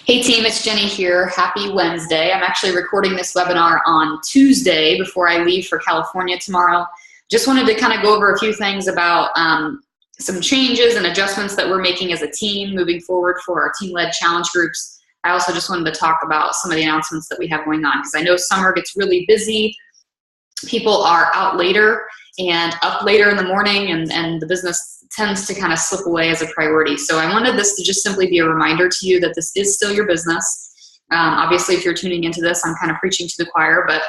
Hey team, it's Jenny here. Happy Wednesday. I'm actually recording this webinar on Tuesday before I leave for California tomorrow. Just wanted to kind of go over a few things about some changes and adjustments that we're making as a team moving forward for our team-led challenge groups. I also just wanted to talk about some of the announcements that we have going on because I know summer gets really busy. People are out later and up later in the morning, and the business tends to kind of slip away as a priority. So I wanted this to just simply be a reminder to you that this is still your business. Obviously, if you're tuning into this, I'm kind of preaching to the choir, but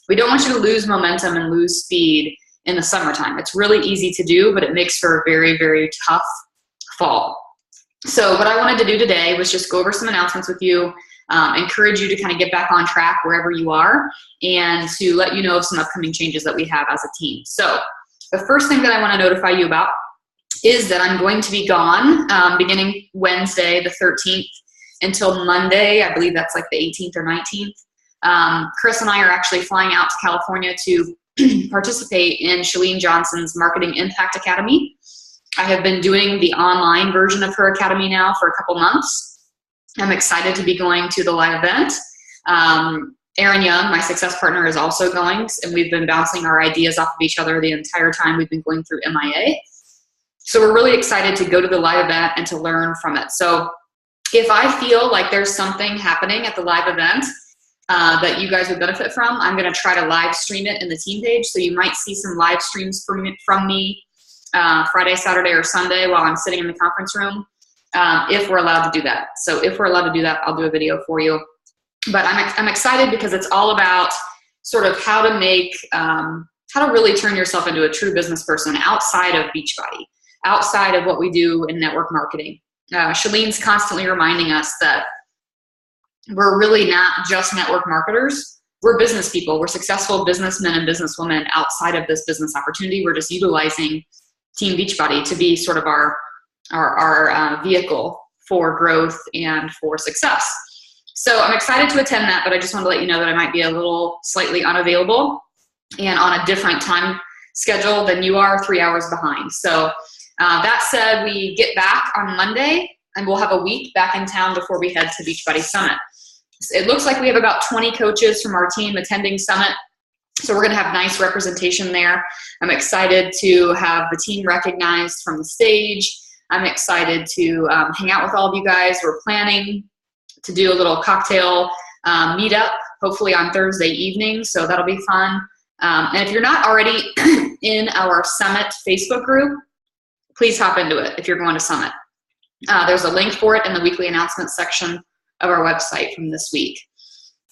we don't want you to lose momentum and lose speed in the summertime. It's really easy to do, but it makes for a very, very tough fall. So what I wanted to do today was just go over some announcements with you, encourage you to kind of get back on track wherever you are, and to let you know of some upcoming changes that we have as a team. So the first thing that I want to notify you about is that I'm going to be gone beginning Wednesday the 13th until Monday. I believe that's like the 18th or 19th. Chris and I are actually flying out to California to participate in Chalene Johnson's Marketing Impact Academy. I have been doing the online version of her academy now for a couple months. I'm excited to be going to the live event. Erin Young, my success partner, is also going, and we've been bouncing our ideas off of each other the entire time we've been going through MIA. So we're really excited to go to the live event and to learn from it. So if I feel like there's something happening at the live event that you guys would benefit from, I'm going to try to live stream it in the team page. So you might see some live streams from me Friday, Saturday, or Sunday while I'm sitting in the conference room, if we're allowed to do that. So if we're allowed to do that, I'll do a video for you. But I'm excited because it's all about sort of how to make, how to really turn yourself into a true business person outside of Beachbody, outside of what we do in network marketing. Shalene's constantly reminding us that we're really not just network marketers. We're business people. We're successful businessmen and businesswomen outside of this business opportunity. We're just utilizing Team Beachbody to be sort of our vehicle for growth and for success. So I'm excited to attend that, but I just wanted to let you know that I might be a little slightly unavailable and on a different time schedule than you are, 3 hours behind. So that said, we get back on Monday and we'll have a week back in town before we head to Beachbody Summit. It looks like we have about 20 coaches from our team attending Summit. So we're going to have nice representation there. I'm excited to have the team recognized from the stage. I'm excited to hang out with all of you guys. We're planning to do a little cocktail meetup, hopefully on Thursday evening. So that'll be fun. And if you're not already in our Summit Facebook group, please hop into it if you're going to Summit. There's a link for it in the weekly announcements section of our website from this week.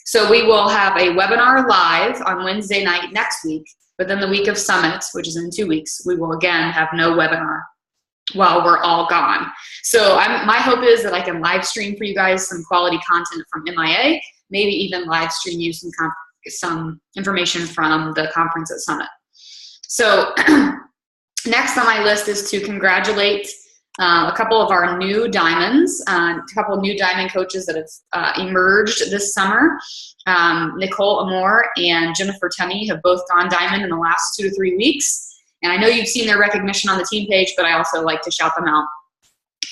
So we will have a webinar live on Wednesday night next week, but then the week of Summit, which is in 2 weeks, we will again have no webinar while we're all gone. So my hope is that I can live stream for you guys some quality content from MIA, maybe even live stream you some information from the conference at Summit. So next on my list is to congratulate a couple of our new diamonds, a couple of new diamond coaches that have emerged this summer. Nicole Amore and Jennifer Tunney have both gone diamond in the last 2 to 3 weeks. And I know you've seen their recognition on the team page, but I also like to shout them out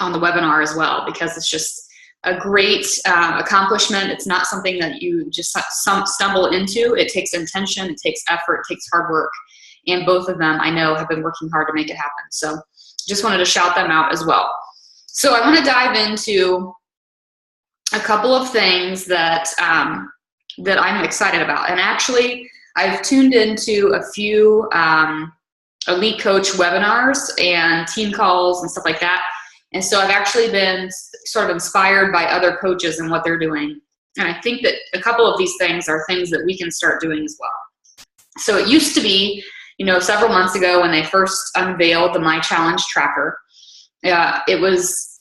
on the webinar as well because it's just a great accomplishment. It's not something that you just stumble into. It takes intention, it takes effort, it takes hard work. And both of them, I know, have been working hard to make it happen. So just wanted to shout them out as well. So I want to dive into a couple of things that, that I'm excited about. And actually, I've tuned into a few elite coach webinars and team calls and stuff like that. And so I've actually been sort of inspired by other coaches and what they're doing. And I think that a couple of these things are things that we can start doing as well. So it used to be, several months ago when they first unveiled the My Challenge tracker, it was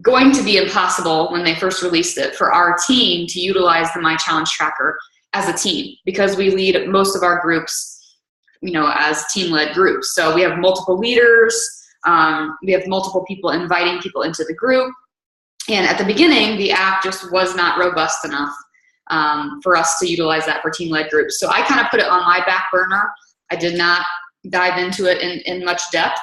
going to be impossible when they first released it for our team to utilize the My Challenge tracker as a team because we lead most of our groups as team-led groups. So we have multiple leaders, we have multiple people inviting people into the group. And at the beginning, the app just was not robust enough for us to utilize that for team-led groups. So I kind of put it on my back burner. I did not dive into it in much depth,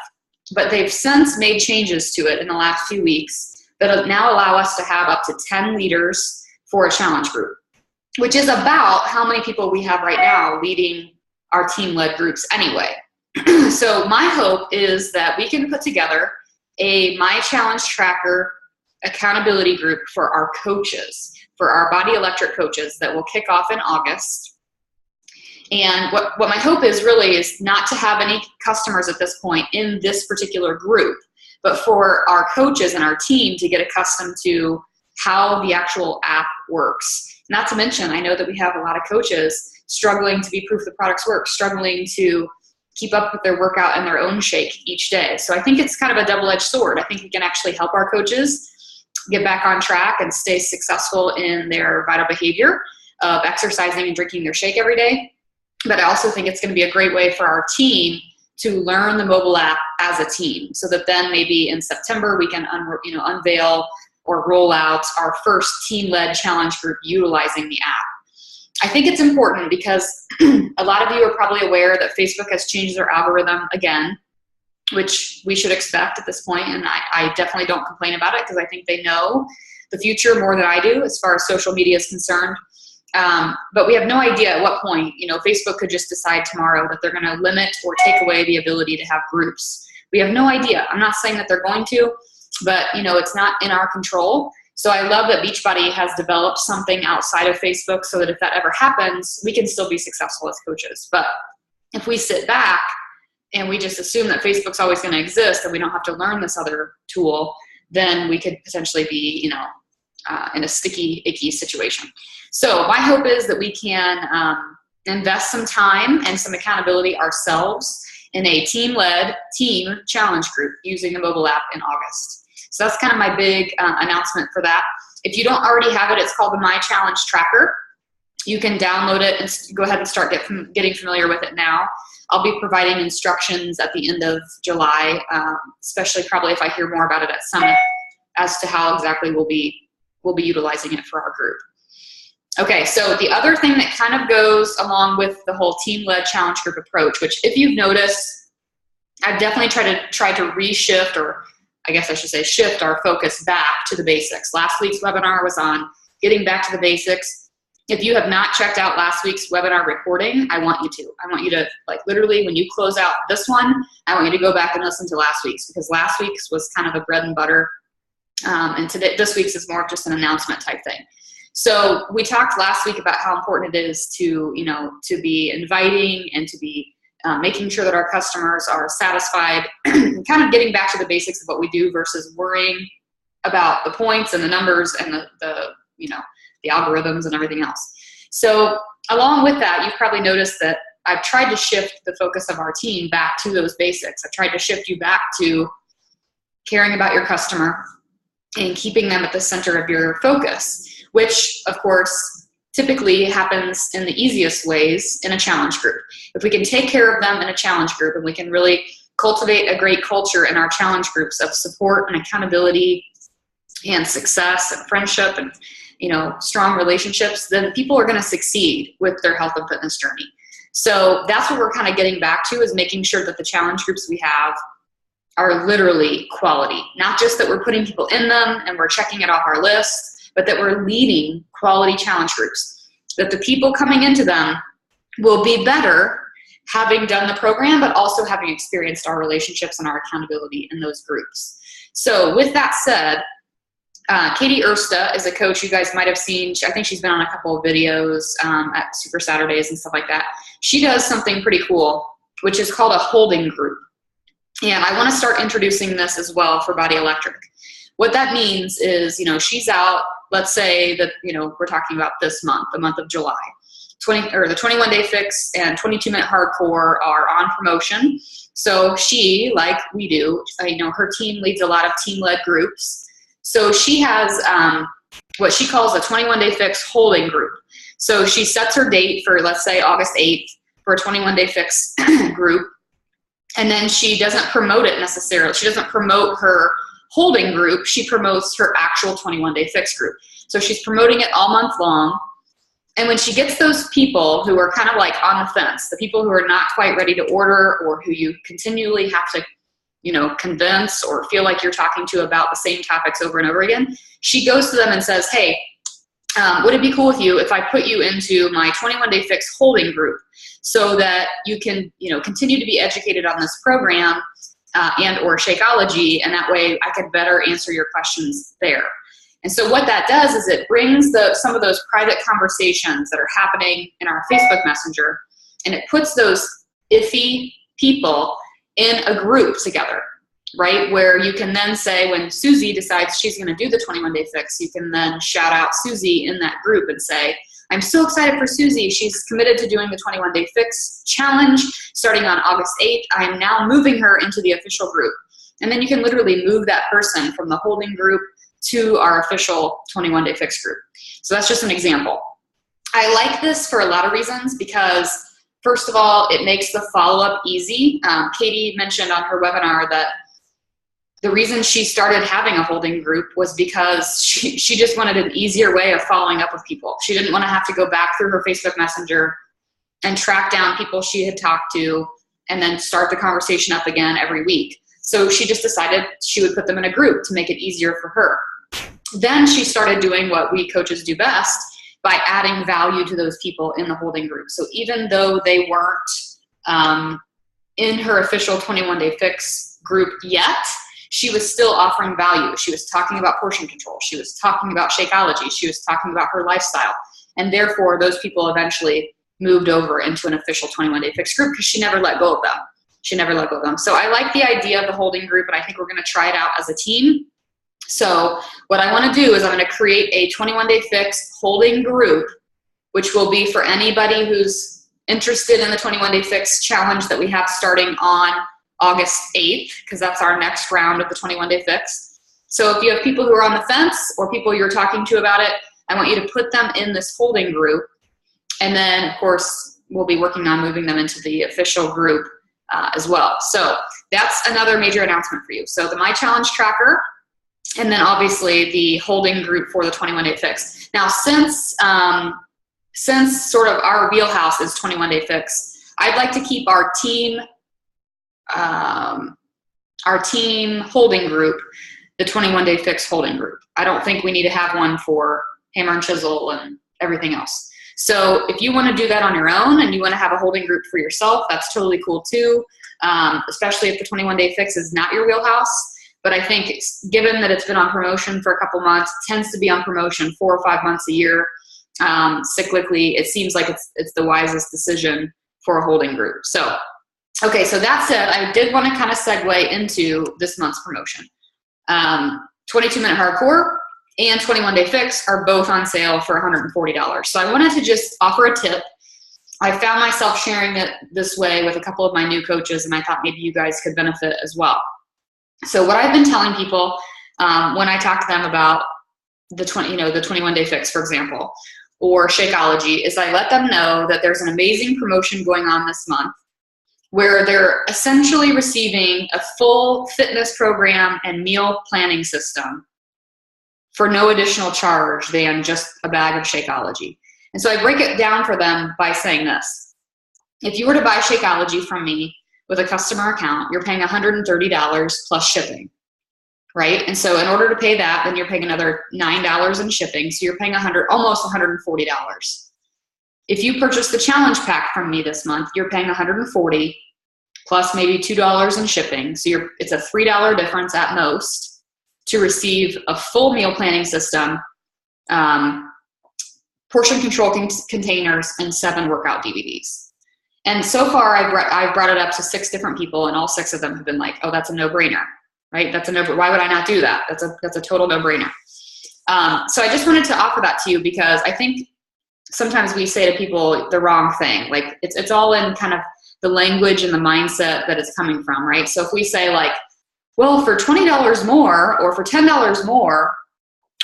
but they've since made changes to it in the last few weeks that now allow us to have up to 10 leaders for a challenge group, which is about how many people we have right now leading our team-led groups anyway. So my hope is that we can put together a My Challenge Tracker accountability group for our coaches, for our Body Electric coaches, that will kick off in August. And what my hope is really is not to have any customers at this point in this particular group, but for our coaches and our team to get accustomed to how the actual app works. Not to mention, I know that we have a lot of coaches struggling to be proof the products work, struggling to keep up with their workout and their own shake each day. So I think it's kind of a double-edged sword. I think we can actually help our coaches get back on track and stay successful in their vital behavior of exercising and drinking their shake every day. But I also think it's going to be a great way for our team to learn the mobile app as a team, so that then maybe in September we can unveil or roll out our first team-led challenge group utilizing the app. I think it's important because a lot of you are probably aware that Facebook has changed their algorithm again, which we should expect at this point, and I definitely don't complain about it because I think they know the future more than I do as far as social media is concerned. But we have no idea at what point, Facebook could just decide tomorrow that they're going to limit or take away the ability to have groups. We have no idea. I'm not saying that they're going to, but it's not in our control. So I love that Beachbody has developed something outside of Facebook so that if that ever happens, we can still be successful as coaches. But if we sit back and we just assume that Facebook's always going to exist and we don't have to learn this other tool, then we could potentially be, in a sticky, icky situation. So my hope is that we can invest some time and some accountability ourselves in a team-led team challenge group using the mobile app in August. So that's kind of my big announcement for that. If you don't already have it, it's called the My Challenge Tracker. You can download it and go ahead and start getting familiar with it now. I'll be providing instructions at the end of July, especially probably if I hear more about it at Summit, as to how exactly we'll be utilizing it for our group. Okay, so the other thing that kind of goes along with the whole team-led challenge group approach, which if you've noticed, I've definitely tried to reshift, or I guess I should say shift our focus back to the basics. Last week's webinar was on getting back to the basics. If you have not checked out last week's webinar recording, I want you to. I want you to, literally, when you close out this one, I want you to go back and listen to last week's, because last week's was kind of the bread and butter. And this week's is more of just an announcement type thing. So we talked last week about how important it is to be inviting and to be making sure that our customers are satisfied, kind of getting back to the basics of what we do versus worrying about the points and the numbers and the algorithms and everything else. So along with that, you've probably noticed that I've tried to shift the focus of our team back to those basics. I've tried to shift you back to caring about your customer and keeping them at the center of your focus, which of course typically happens in the easiest ways in a challenge group. If we can take care of them in a challenge group and we can really cultivate a great culture in our challenge groups of support and accountability and success and friendship and strong relationships, then people are going to succeed with their health and fitness journey. So that's what we're kind of getting back to, is making sure that the challenge groups we have are literally quality. Not just that we're putting people in them and we're checking it off our list, but that we're leading quality challenge groups. That the people coming into them will be better having done the program, but also having experienced our relationships and our accountability in those groups. So with that said, Katie Ersta is a coach you guys might have seen. I think she's been on a couple of videos at Super Saturdays and stuff like that. She does something pretty cool, which is called a holding group. And I want to start introducing this as well for Body Electric. What that means is, she's out, let's say that, we're talking about this month, the month of July. The 21-Day Fix and 22-Minute Hardcore are on promotion. So she, like we do, her team leads a lot of team-led groups. So she has what she calls a 21-Day Fix holding group. So she sets her date for, let's say, August 8th for a 21-Day Fix group. And then she doesn't promote it necessarily. She doesn't promote her holding group. She promotes her actual 21-Day Fix group. So she's promoting it all month long. And when she gets those people who are kind of like on the fence, the people who are not quite ready to order or who you continually have to convince or feel like you're talking to about the same topics over and over again, she goes to them and says, hey, would it be cool with you if I put you into my 21-day fix holding group so that you can, continue to be educated on this program and or Shakeology, and that way I could better answer your questions there. And so what that does is it brings some of those private conversations that are happening in our Facebook Messenger, and it puts those iffy people in a group together, right? Where you can then say, when Susie decides she's going to do the 21-day fix, you can then shout out Susie in that group and say, I'm so excited for Susie. She's committed to doing the 21-day fix challenge starting on August 8th. I am now moving her into the official group. And then you can literally move that person from the holding group to our official 21-day fix group. So that's just an example. I like this for a lot of reasons because, first of all, it makes the follow-up easy. Katie mentioned on her webinar that the reason she started having a holding group was because she just wanted an easier way of following up with people. She didn't want to have to go back through her Facebook Messenger and track down people she had talked to and then start the conversation up again every week. So she just decided she would put them in a group to make it easier for her. Then she started doing what we coaches do best by adding value to those people in the holding group. So even though they weren't in her official 21-day fix group yet, she was still offering value. She was talking about portion control. She was talking about Shakeology. She was talking about her lifestyle. And therefore, those people eventually moved over into an official 21-day fix group because she never let go of them. She never let go of them. So I like the idea of the holding group, and I think we're going to try it out as a team. So what I want to do is I'm going to create a 21-day fix holding group, which will be for anybody who's interested in the 21-day fix challenge that we have starting on August 8th, because that's our next round of the 21-day fix. So if you have people who are on the fence or people you're talking to about it, I want you to put them in this holding group. And then, of course, we'll be working on moving them into the official group as well. So that's another major announcement for you. So the My Challenge tracker, and then obviously the holding group for the 21-day fix. Now, since sort of our wheelhouse is 21-day fix, I'd like to keep our team holding group the 21-day fix holding group. I don't think we need to have one for hammer and chisel and everything else. So if you want to do that on your own and you want to have a holding group for yourself, that's totally cool too, especially if the 21-day fix is not your wheelhouse. But I think given that it's been on promotion for a couple months, it tends to be on promotion 4 or 5 months a year, cyclically, it seems like it's the wisest decision for a holding group. So, okay, so that said, I did want to kind of segue into this month's promotion. 22-minute hardcore and 21-day fix are both on sale for $140. So I wanted to just offer a tip. I found myself sharing it this way with a couple of my new coaches, and I thought maybe you guys could benefit as well. So what I've been telling people when I talk to them about the 21-day fix, for example, or Shakeology, is I let them know that there's an amazing promotion going on this month where they're essentially receiving a full fitness program and meal planning system for no additional charge than just a bag of Shakeology. And so I break it down for them by saying this. If you were to buy Shakeology from me with a customer account, you're paying $130 plus shipping, right? And so in order to pay that, then you're paying another $9 in shipping. So you're paying almost $140. If you purchase the challenge pack from me this month, you're paying $140 plus maybe $2 in shipping. So it's a $3 difference at most to receive a full meal planning system, portion control containers, and 7 workout DVDs. And so far, I've brought it up to 6 different people, and all 6 of them have been like, "Oh, that's a no-brainer, right? Why would I not do that? That's a total no-brainer." So I just wanted to offer that to you because I think sometimes we say to people the wrong thing. Like it's all in kind of the language and the mindset that it's coming from, right? So if we say like, "Well, for $20 more, or for $10 more,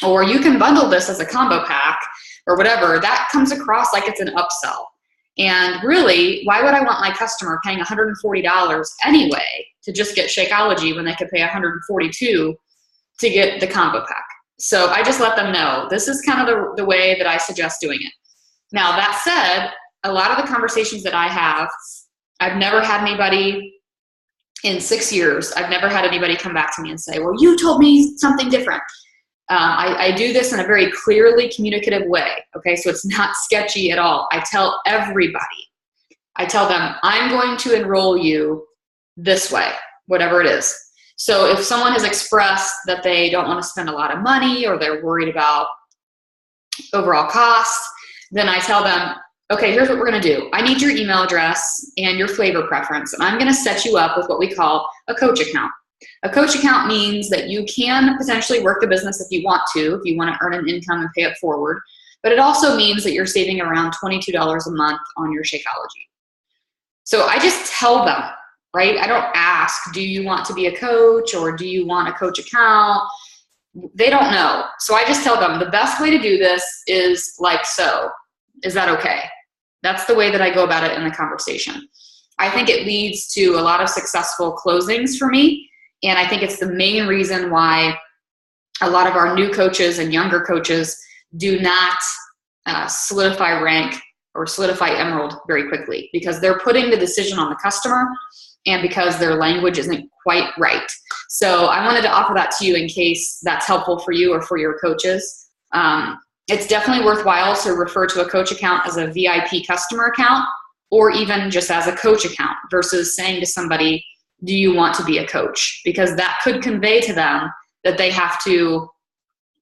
or you can bundle this as a combo pack," or whatever, that comes across like it's an upsell. And really, why would I want my customer paying $140 anyway to just get Shakeology when they could pay $142 to get the combo pack? So I just let them know this is kind of the way that I suggest doing it. Now, that said, a lot of the conversations that I have, I've never had anybody in 6 years, I've never had anybody come back to me and say, well, you told me something different. I do this in a very clearly communicative way, okay? So it's not sketchy at all. I tell everybody, I tell them, I'm going to enroll you this way, whatever it is. So if someone has expressed that they don't want to spend a lot of money or they're worried about overall cost, then I tell them, okay, here's what we're going to do. I need your email address and your flavor preference, and I'm going to set you up with what we call a coach account. A coach account means that you can potentially work the business if you want to earn an income and pay it forward, but it also means that you're saving around $22 a month on your Shakeology. So I just tell them, right? I don't ask, do you want to be a coach or do you want a coach account? They don't know. So I just tell them the best way to do this is like so. Is that okay? That's the way that I go about it in the conversation. I think it leads to a lot of successful closings for me. And I think it's the main reason why a lot of our new coaches and younger coaches do not solidify rank or solidify Emerald very quickly, because they're putting the decision on the customer and because their language isn't quite right. So I wanted to offer that to you in case that's helpful for you or for your coaches. It's definitely worthwhile to refer to a coach account as a VIP customer account, or even just as a coach account, versus saying to somebody, do you want to be a coach? Because that could convey to them that they have to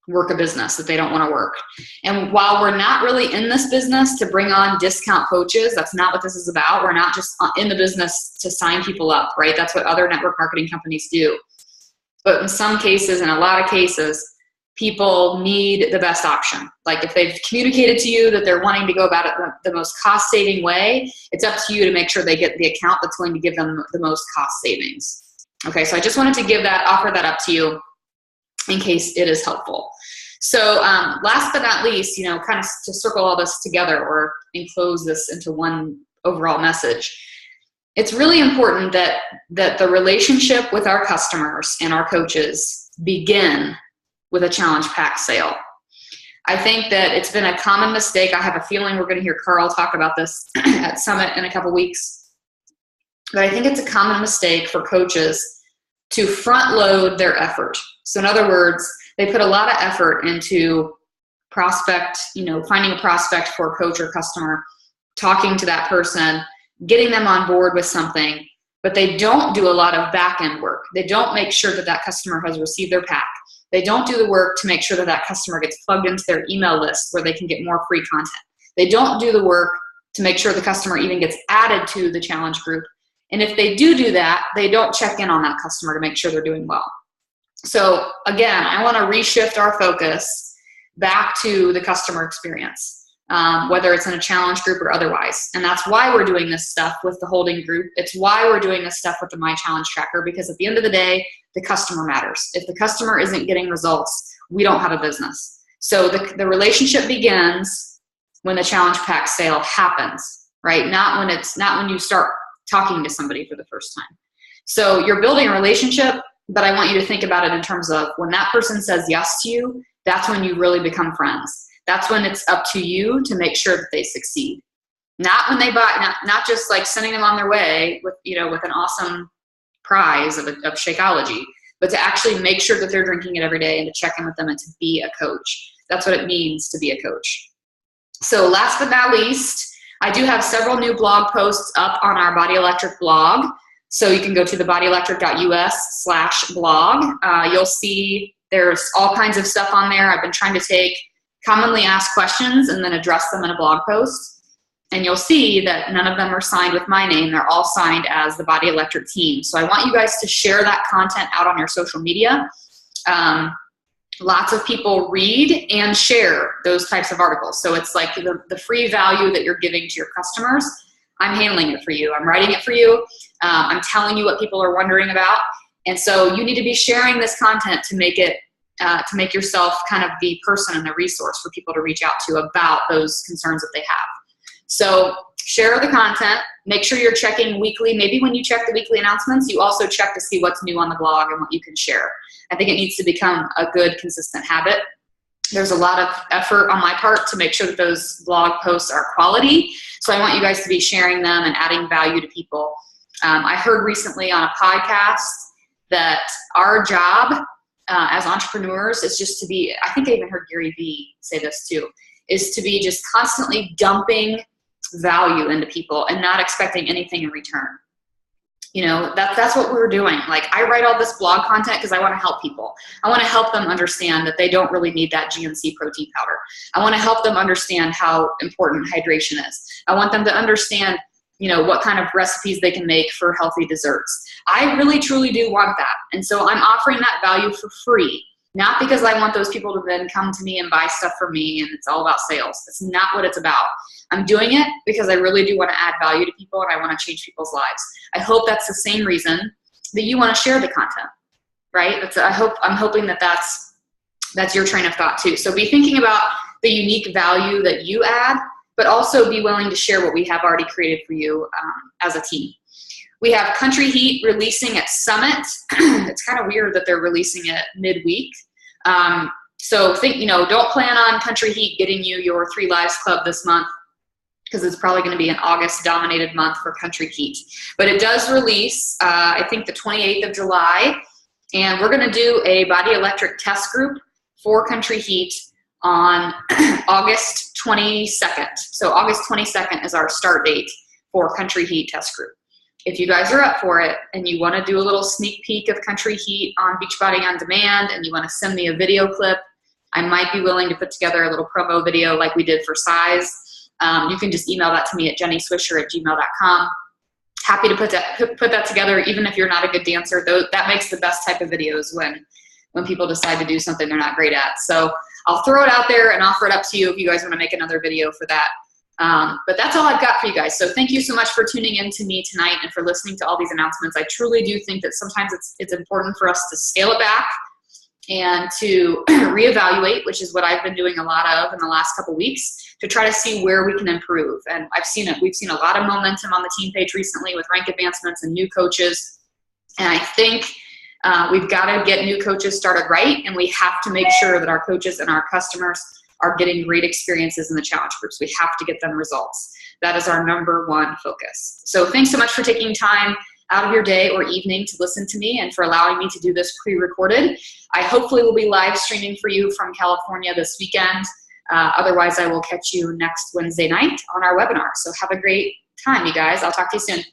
work a business that they don't want to work. And while we're not really in this business to bring on discount coaches, that's not what this is about. We're not just in the business to sign people up, right? That's what other network marketing companies do. But in some cases, in a lot of cases, people need the best option. Like if they've communicated to you that they're wanting to go about it the most cost-saving way, it's up to you to make sure they get the account that's going to give them the most cost savings. Okay, so I just wanted to offer that up to you in case it is helpful. So last but not least, kind of to circle all this together or enclose this into one overall message, it's really important that the relationship with our customers and our coaches begin with a challenge pack sale. I think that it's been a common mistake. I have a feeling we're going to hear Carl talk about this at Summit in a couple weeks. But I think it's a common mistake for coaches to front load their effort. So in other words, they put a lot of effort into finding a prospect for a coach or customer, talking to that person, getting them on board with something, but they don't do a lot of back-end work. They don't make sure that that customer has received their pack. They don't do the work to make sure that that customer gets plugged into their email list where they can get more free content. They don't do the work to make sure the customer even gets added to the challenge group. And if they do that, they don't check in on that customer to make sure they're doing well. So again, I want to reshift our focus back to the customer experience, whether it's in a challenge group or otherwise. And that's why we're doing this stuff with the holding group. It's why we're doing this stuff with the My Challenge Tracker, because at the end of the day, the customer matters. If the customer isn't getting results, we don't have a business. So the relationship begins when the challenge pack sale happens, right? Not when you start talking to somebody for the first time. So you're building a relationship, but I want you to think about it in terms of when that person says yes to you, that's when you really become friends. That's when it's up to you to make sure that they succeed. Not when they buy, not just like sending them on their way with an awesome prize of Shakeology, but to actually make sure that they're drinking it every day and to check in with them and to be a coach. That's what it means to be a coach. So last but not least, I do have several new blog posts up on our Body Electric blog. So you can go to thebodyelectric.us/blog. You'll see there's all kinds of stuff on there. I've been trying to take commonly asked questions and then address them in a blog post. And you'll see that none of them are signed with my name. They're all signed as the Body Electric team. So I want you guys to share that content out on your social media. Lots of people read and share those types of articles. So it's like the free value that you're giving to your customers. I'm handling it for you. I'm writing it for you. I'm telling you what people are wondering about. And so you need to be sharing this content to make yourself kind of the person and the resource for people to reach out to about those concerns that they have. So share the content. Make sure you're checking weekly. Maybe when you check the weekly announcements, you also check to see what's new on the blog and what you can share. I think it needs to become a good, consistent habit. There's a lot of effort on my part to make sure that those blog posts are quality. So I want you guys to be sharing them and adding value to people. I heard recently on a podcast that our job as entrepreneurs is just to be, I think I even heard Gary Vee say this too, is to be just constantly dumping value into people and not expecting anything in return. You know, that's what we're doing. Like, I write all this blog content because I want to help people. I want to help them understand that they don't really need that GNC protein powder. I want to help them understand how important hydration is. I want them to understand, you know, what kind of recipes they can make for healthy desserts. I really, truly do want that. And so I'm offering that value for free, not because I want those people to then come to me and buy stuff from me and it's all about sales. That's not what it's about. I'm doing it because I really do want to add value to people and I want to change people's lives. I hope that's the same reason that you want to share the content, right? I'm hoping that that's your train of thought too. So be thinking about the unique value that you add, but also be willing to share what we have already created for you as a team. We have Country Heat releasing at Summit. It's kind of weird that they're releasing it midweek. So don't plan on Country Heat getting you your 3 Lives Club this month, because it's probably going to be an August-dominated month for Country Heat. But it does release, I think, the 28th of July, and we're going to do a Body Electric test group for Country Heat on August 22nd. So August 22nd is our start date for Country Heat test group. If you guys are up for it and you want to do a little sneak peek of Country Heat on Beachbody On Demand and you want to send me a video clip, I might be willing to put together a little promo video like we did for Size. You can just email that to me at jennyswisher@gmail.com. Happy to put that together, even if you're not a good dancer. That makes the best type of videos when people decide to do something they're not great at. So I'll throw it out there and offer it up to you if you guys want to make another video for that. But that's all I've got for you guys. So thank you so much for tuning in to me tonight and for listening to all these announcements. I truly do think that sometimes it's important for us to scale it back and to reevaluate, which is what I've been doing a lot of in the last couple weeks, to try to see where we can improve. And I've seen it. We've seen a lot of momentum on the team page recently with rank advancements and new coaches. And I think we've got to get new coaches started right, and we have to make sure that our coaches and our customers are getting great experiences in the challenge groups. We have to get them results. That is our #1 focus. So thanks so much for taking time out of your day or evening to listen to me and for allowing me to do this pre-recorded. I hopefully will be live streaming for you from California this weekend. Otherwise, I will catch you next Wednesday night on our webinar. So have a great time, you guys. I'll talk to you soon.